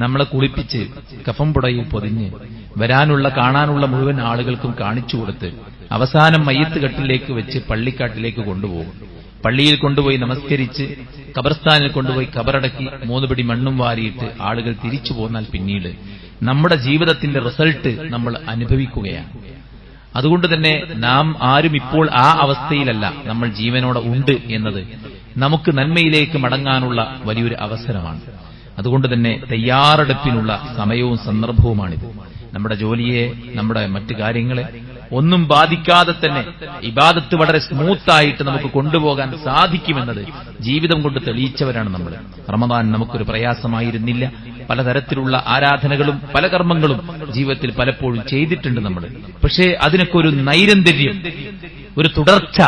നമ്മളെ കുളിപ്പിച്ച് കഫം പുടയിൽ പൊതിഞ്ഞ് വരാനുള്ള കാണാനുള്ള മുഴുവൻ ആളുകൾക്കും കാണിച്ചു കൊടുത്ത് അവസാനം മയ്യത്ത് കട്ടിലേക്ക് വെച്ച് പള്ളിക്കാട്ടിലേക്ക് കൊണ്ടുപോകും. പള്ളിയിൽ കൊണ്ടുപോയി നമസ്കരിച്ച് ഖബർസ്ഥാനിൽ കൊണ്ടുപോയി ഖബറടക്കി 3 പിടി മണ്ണും വാരിയിട്ട് ആളുകൾ തിരിച്ചു പോന്നാൽ പിന്നീട് നമ്മുടെ ജീവിതത്തിന്റെ റിസൾട്ട് നമ്മൾ അനുഭവിക്കുകയാണ്. അതുകൊണ്ട് തന്നെ നാം ആരും ഇപ്പോൾ ആ അവസ്ഥയിലല്ല. നമ്മൾ ജീവനോടെ ഉണ്ട് എന്നത് നമുക്ക് നന്മയിലേക്ക് മടങ്ങാനുള്ള വലിയൊരു അവസരമാണ്. അതുകൊണ്ട് തന്നെ തയ്യാറെടുപ്പിനുള്ള സമയവും സന്ദർഭവുമാണിത്. നമ്മുടെ ജോലിയെ, നമ്മുടെ മറ്റു കാര്യങ്ങളെ ഒന്നും ബാധിക്കാതെ തന്നെ ഇബാദത്ത് വളരെ സ്മൂത്തായിട്ട് നമുക്ക് കൊണ്ടുപോകാൻ സാധിക്കുമെന്നത് ജീവിതം കൊണ്ട് തെളിയിച്ചവരാണ് നമ്മൾ. റമദാൻ നമുക്കൊരു പ്രയാസമായിരുന്നില്ല. പലതരത്തിലുള്ള ആരാധനകളും പല കർമ്മങ്ങളും ജീവിതത്തിൽ പലപ്പോഴും ചെയ്തിട്ടുണ്ട് നമ്മൾ. പക്ഷേ അതിനൊക്കെ ഒരു നൈരന്തര്യം, ഒരു തുടർച്ച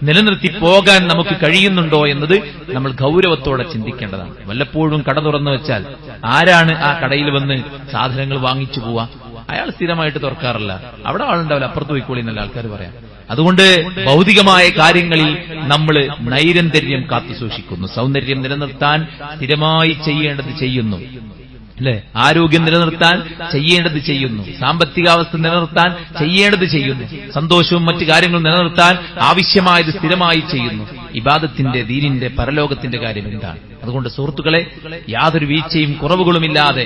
നിലനിർത്തി പോകാൻ നമുക്ക് കഴിയുന്നുണ്ടോ എന്നത് നമ്മൾ ഗൗരവത്തോടെ ചിന്തിക്കേണ്ടതാണ്. വല്ലപ്പോഴും കട തുറന്നു വെച്ചാൽ ആരാണ് ആ കടയിൽ വന്ന് സാധനങ്ങൾ വാങ്ങിച്ചു പോവാ? അയാൾ സ്ഥിരമായിട്ട് തുറക്കാറില്ല. അവിടെ ആളുണ്ടാവില്ല, അപ്പുറത്ത് പോയിക്കോളി എന്നല്ല ആൾക്കാർ പറയാം. അതുകൊണ്ട് ഭൗതികമായ കാര്യങ്ങളിൽ നമ്മൾ നൈരന്തര്യം കാത്തുസൂക്ഷിക്കുന്നു. സൗന്ദര്യം നിലനിർത്താൻ സ്ഥിരമായി ചെയ്യേണ്ടത് ചെയ്യുന്നു, അല്ലെ? ആരോഗ്യം നിലനിർത്താൻ ചെയ്യേണ്ടത് ചെയ്യുന്നു, സാമ്പത്തികാവസ്ഥ നിലനിർത്താൻ ചെയ്യേണ്ടത് ചെയ്യുന്നു, സന്തോഷവും മറ്റു കാര്യങ്ങളും നിലനിർത്താൻ ആവശ്യമായത് സ്ഥിരമായി ചെയ്യുന്നു. ഇബാദത്തിന്റെ, ദീനിന്റെ, പരലോകത്തിന്റെ കാര്യം എന്താണ്? അതുകൊണ്ട് സുഹൃത്തുക്കളെ, യാതൊരു വീഴ്ചയും കുറവുകളുമില്ലാതെ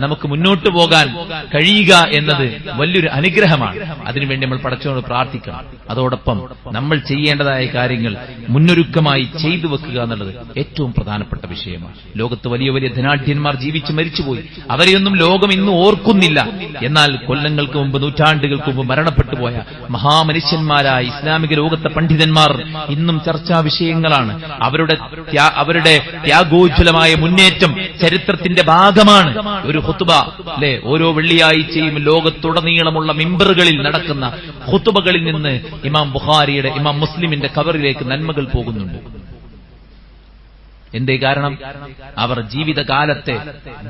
നമുക്ക് മുന്നോട്ടു പോകാൻ കഴിയുക എന്നത് വലിയൊരു അനുഗ്രഹമാണ്. അതിനുവേണ്ടി നമ്മൾ പടച്ചവനോട് പ്രാർത്ഥിക്കണം. അതോടൊപ്പം നമ്മൾ ചെയ്യേണ്ടതായ കാര്യങ്ങൾ മുന്നൊരുക്കമായി ചെയ്തു വെക്കുക എന്നുള്ളത് ഏറ്റവും പ്രധാനപ്പെട്ട വിഷയമാണ്. ലോകത്ത് വലിയ വലിയ ധനാഢ്യന്മാർ ജീവിച്ച് മരിച്ചുപോയി. അവരെയൊന്നും ലോകം ഇന്ന് ഓർക്കുന്നില്ല. എന്നാൽ കൊല്ലങ്ങൾക്ക് മുമ്പ്, നൂറ്റാണ്ടുകൾക്ക് മുമ്പ് മരണപ്പെട്ടുപോയ മഹാമനുഷ്യന്മാരായ ഇസ്ലാമിക ലോകത്തെ പണ്ഡിതന്മാർ ഇന്നും ചർച്ചാ വിഷയങ്ങളാണ്. അവരുടെ ത്യാഗോജ്വലമായ മുന്നേറ്റം ചരിത്രത്തിന്റെ ഭാഗമാണ്. ഒരു ഖുതുബ, അല്ലെ, ഓരോ വെള്ളിയാഴ്ചയും ലോകത്തുടനീളമുള്ള മിമ്പറുകളിൽ നടക്കുന്ന ഖുതുബകളിൽ നിന്ന് ഇമാം ബുഖാരിയുടെ, ഇമാം മുസ്ലിമിന്റെ ഖബറിലേക്ക് നന്മകൾ പോകുന്നുണ്ട്. എന്തേ കാരണം? അവർ ജീവിതകാലത്തെ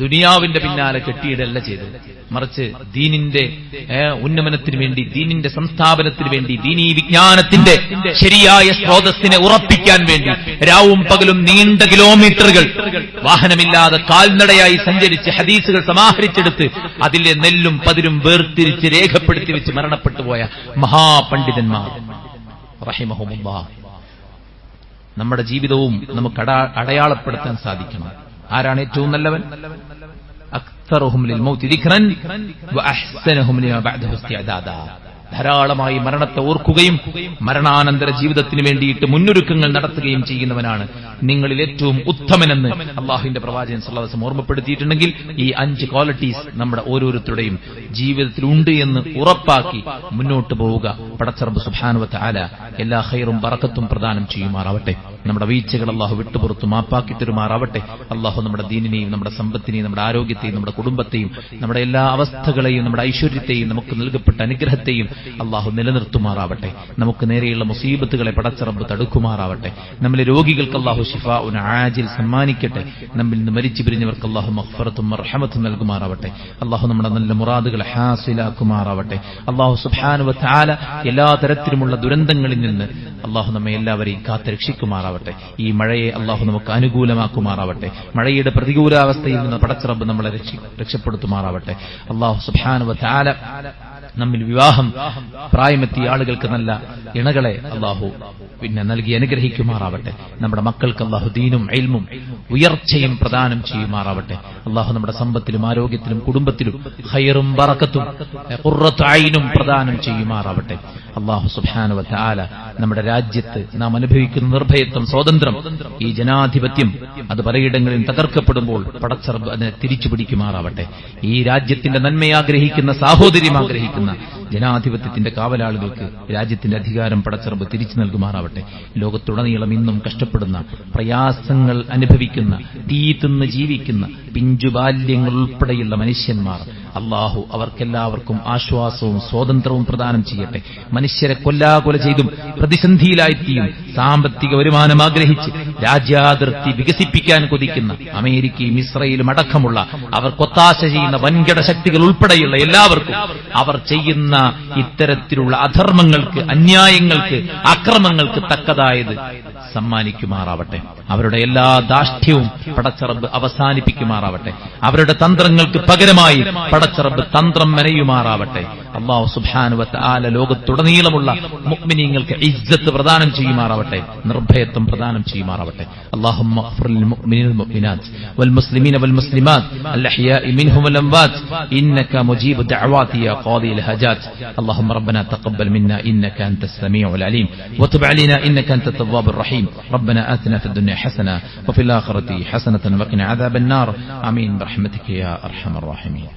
ദുനിയാവിന്റെ പിന്നാലെ കെട്ടിയിടല്ല ചെയ്തത്, മറിച്ച് ദീനിന്റെ ഉന്നമനത്തിന് വേണ്ടി, ദീനിന്റെ സംസ്ഥാപനത്തിന് വേണ്ടി, ദീനീ വിജ്ഞാനത്തിന്റെ ശരിയായ സ്രോതസ്സിനെ ഉറപ്പിക്കാൻ വേണ്ടി രാവും പകലും നീണ്ട കിലോമീറ്ററുകൾ വാഹനമില്ലാതെ കാൽനടയായി സഞ്ചരിച്ച് ഹദീസുകൾ സമാഹരിച്ചെടുത്ത് അതിലെ നെല്ലും പതിരും വേർതിരിച്ച് രേഖപ്പെടുത്തി വെച്ച് മരണപ്പെട്ടുപോയ മഹാപണ്ഡിതന്മാർ റഹിമഹുമുല്ലാഹ്. നമ്മുടെ ജീവിതവും നമുക്ക് അടയാളപ്പെടുത്താൻ സാധിക്കണം. ആരാണ് ഏറ്റവും നല്ലവൻ? അക്തറുഹും ലിൽ മൗതി ദിക്റൻ വഅഹ്സനുഹും ലിമാ ബഅദഹു ഇസ്തിഅദാദാ. ധാരാളമായി മരണത്തെ ഓർക്കുകയും മരണാനന്തര ജീവിതത്തിന് വേണ്ടിയിട്ട് മുന്നൊരുക്കങ്ങൾ നടത്തുകയും ചെയ്യുന്നവനാണ് നിങ്ങളിൽ ഏറ്റവും ഉത്തമനെന്ന് അള്ളാഹുവിന്റെ പ്രവാചകൻ സല്ലല്ലാഹു അലൈഹി വസല്ലം ഓർമ്മപ്പെടുത്തിയിട്ടുണ്ടെങ്കിൽ ഈ 5 ക്വാളിറ്റീസ് നമ്മുടെ ഓരോരുത്തരുടെയും ജീവിതത്തിൽ ഉണ്ട് എന്ന് ഉറപ്പാക്കി മുന്നോട്ട് പോവുക. പടച്ച റബ്ബ് സുബ്ഹാനഹു വ തആല എല്ലാ ഖൈറും ബറക്കത്തും പ്രദാനം ചെയ്യുമാറാവട്ടെ. നമ്മുടെ വീഴ്ചകൾ അള്ളാഹു വിട്ടുപുറത്തു മാപ്പാക്കി തരുമാറാവട്ടെ. അള്ളാഹു നമ്മുടെ ദീനിനെയും, നമ്മുടെ സമ്പത്തിനെയും, നമ്മുടെ ആരോഗ്യത്തെയും, നമ്മുടെ കുടുംബത്തെയും, നമ്മുടെ എല്ലാ അവസ്ഥകളെയും, നമ്മുടെ ഐശ്വര്യത്തെയും, നമുക്ക് നൽകപ്പെട്ട അനുഗ്രഹത്തെയും അള്ളാഹു നിലനിർത്തുമാറാവട്ടെ. നമുക്ക് നേരെയുള്ള മുസീബത്തുകളെ പടച്ച റബ്ബ് തടുക്കുമാറാവട്ടെ. നമ്മിലെ രോഗികൾക്ക് അള്ളാഹു ശിഫാഉൻ ആജിൽ സമ്മാനിക്കട്ടെ. നമ്മിൽ നിന്ന് മരിച്ചു പിരിഞ്ഞവർക്ക് അള്ളാഹു മഗ്ഫിറത്തും മർഹമത്തും നൽകുമാറാവട്ടെ. അള്ളാഹു നമ്മുടെ നല്ല മുറാദുകളെ ഹാസിലാക്കുമാറാവട്ടെ. അള്ളാഹു സുബ്ഹാനഹു വ തആല എല്ലാ തരത്തിലുമുള്ള ദുരന്തങ്ങളിൽ നിന്ന് അള്ളാഹു നമ്മെ എല്ലാവരെയും കാത്തുരക്ഷിക്കുമാറാവട്ടെ. ഈ മഴയെ അള്ളാഹു നമുക്ക് അനുകൂലമാക്കുമാറാവട്ടെ. മഴയുടെ പ്രതികൂലാവസ്ഥയിൽ നിന്ന് പടച്ച റബ്ബ് നമ്മളെ രക്ഷപ്പെടുത്തുമാറാവട്ടെ. അള്ളാഹു സുബ്ഹാനഹു വ തആല നമ്മിൽ വിവാഹം പ്രായമെത്തിയ ആളുകൾക്ക് നല്ല ഇണകളെ അള്ളാഹു നൽകി അനുഗ്രഹിക്കുമാറാവട്ടെ. നമ്മുടെ മക്കൾക്ക് അള്ളാഹു ദീനും ഇൽമും ഉയർച്ചയും പ്രദാനം ചെയ്യുമാറാവട്ടെ. അള്ളാഹു നമ്മുടെ സമ്പത്തിലും ആരോഗ്യത്തിലും കുടുംബത്തിലും ഖൈറും ബറക്കത്തും ഖുർറത്തു ഐനും പ്രദാനം ചെയ്യുമാറാവട്ടെ. അള്ളാഹു സുബ്ഹാനഹു വ തആല നമ്മുടെ രാജ്യത്ത് നാം അനുഭവിക്കുന്ന നിർഭയത്വം, സ്വാതന്ത്ര്യം, ഈ ജനാധിപത്യം അത് പലയിടങ്ങളിലും തകർക്കപ്പെടുമ്പോൾ പടച്ച റബ്ബ് അതിനെ തിരിച്ചു പിടിക്കുമാറാവട്ടെ. ഈ രാജ്യത്തിന്റെ നന്മയാഗ്രഹിക്കുന്ന, സാഹോദര്യം ആഗ്രഹിക്കുന്ന ജനാധിപത്യത്തിന്റെ കാവലാളുകൾക്ക് രാജ്യത്തിന്റെ അധികാരം പടച്ച റബ്ബ് തിരിച്ചു നൽകുമാറാവട്ടെ. ലോകത്തുടനീളം ഇന്നും കഷ്ടപ്പെടുന്ന, പ്രയാസങ്ങൾ അനുഭവിക്കുന്ന, തീ തിന്ന് ജീവിക്കുന്ന പിഞ്ചുബാല്യങ്ങൾ ഉൾപ്പെടെയുള്ള മനുഷ്യന്മാർ അള്ളാഹു അവർക്കെല്ലാവർക്കും ആശ്വാസവും സ്വാതന്ത്ര്യവും പ്രദാനം ചെയ്യട്ടെ. മനുഷ്യരെ കൊല്ലാകൊല ചെയ്തും പ്രതിസന്ധിയിലായെത്തിയും സാമ്പത്തിക വരുമാനം ആഗ്രഹിച്ച് രാജ്യാതിർത്തി വികസിപ്പിക്കാൻ കൊതിക്കുന്ന അമേരിക്കയും ഇസ്രയേലും അടക്കമുള്ള അവർക്കൊത്താശ ചെയ്യുന്ന വൻകിട ശക്തികൾ ഉൾപ്പെടെയുള്ള എല്ലാവർക്കും അവർ ചെയ്യുന്ന ഇത്തരത്തിലുള്ള അധർമ്മങ്ങൾക്ക്, അന്യായങ്ങൾക്ക്, അക്രമങ്ങൾക്ക് തക്കതായത് സമ്മാനിക്കുമാറാവട്ടെ. അവരുടെ എല്ലാ ധാർഷ്ട്യവും പടച്ച റബ്ബ് അവസാനിപ്പിക്കുമാറാവട്ടെ. അവരുടെ തന്ത്രങ്ങൾക്ക് പകരമായി പടച്ച റബ്ബ് തന്ത്രം മെനയുമാറാവട്ടെ. അല്ലാഹു സുബ്ഹാനഹു വ തആല ലോകത്തുടനീളമുള്ള മുഅ്മിനീങ്ങൾക്ക് ഇസ്സത്ത് പ്രദാനം ചെയ്യുമാറാവട്ടെ, നിർഭയത്വം പ്രദാനം ചെയ്യുമാറാവട്ടെ. അല്ലാഹുമ്മ ഗ്ഫിർ ലിൽ മുഅ്മിനീന വൽ മുഅ്മിനാത്ത് വൽ മുസ്ലിമീന വൽ മുസ്ലിമാത്ത് അൽ അഹ്യാഇ മിൻഹും വൽ അംവാത്ത് ഇന്നക മുജീബു ദഅവാതി യാ ഖാദിൽ ഹജാത്ത്. അല്ലാഹുമ്മ റബ്ബനാ തഖബ്ബൽ മിന്നാ ഇന്നക അൻതസ് സമീഉൽ അലീം വതുബ് അലൈനാ ഇന്നക അൻതത് തവ്വാബുർ റഹീം. റബ്ബനാ ആതിനാ ഫിദ് ദുനിയ ഹസന വഫിൽ ആഖിറതി ഹസനതൻ വഖിനാ അദാബൻ നാർ. ആമീൻ ബിറഹ്മതിക യാ അർഹമർ റഹീമീൻ.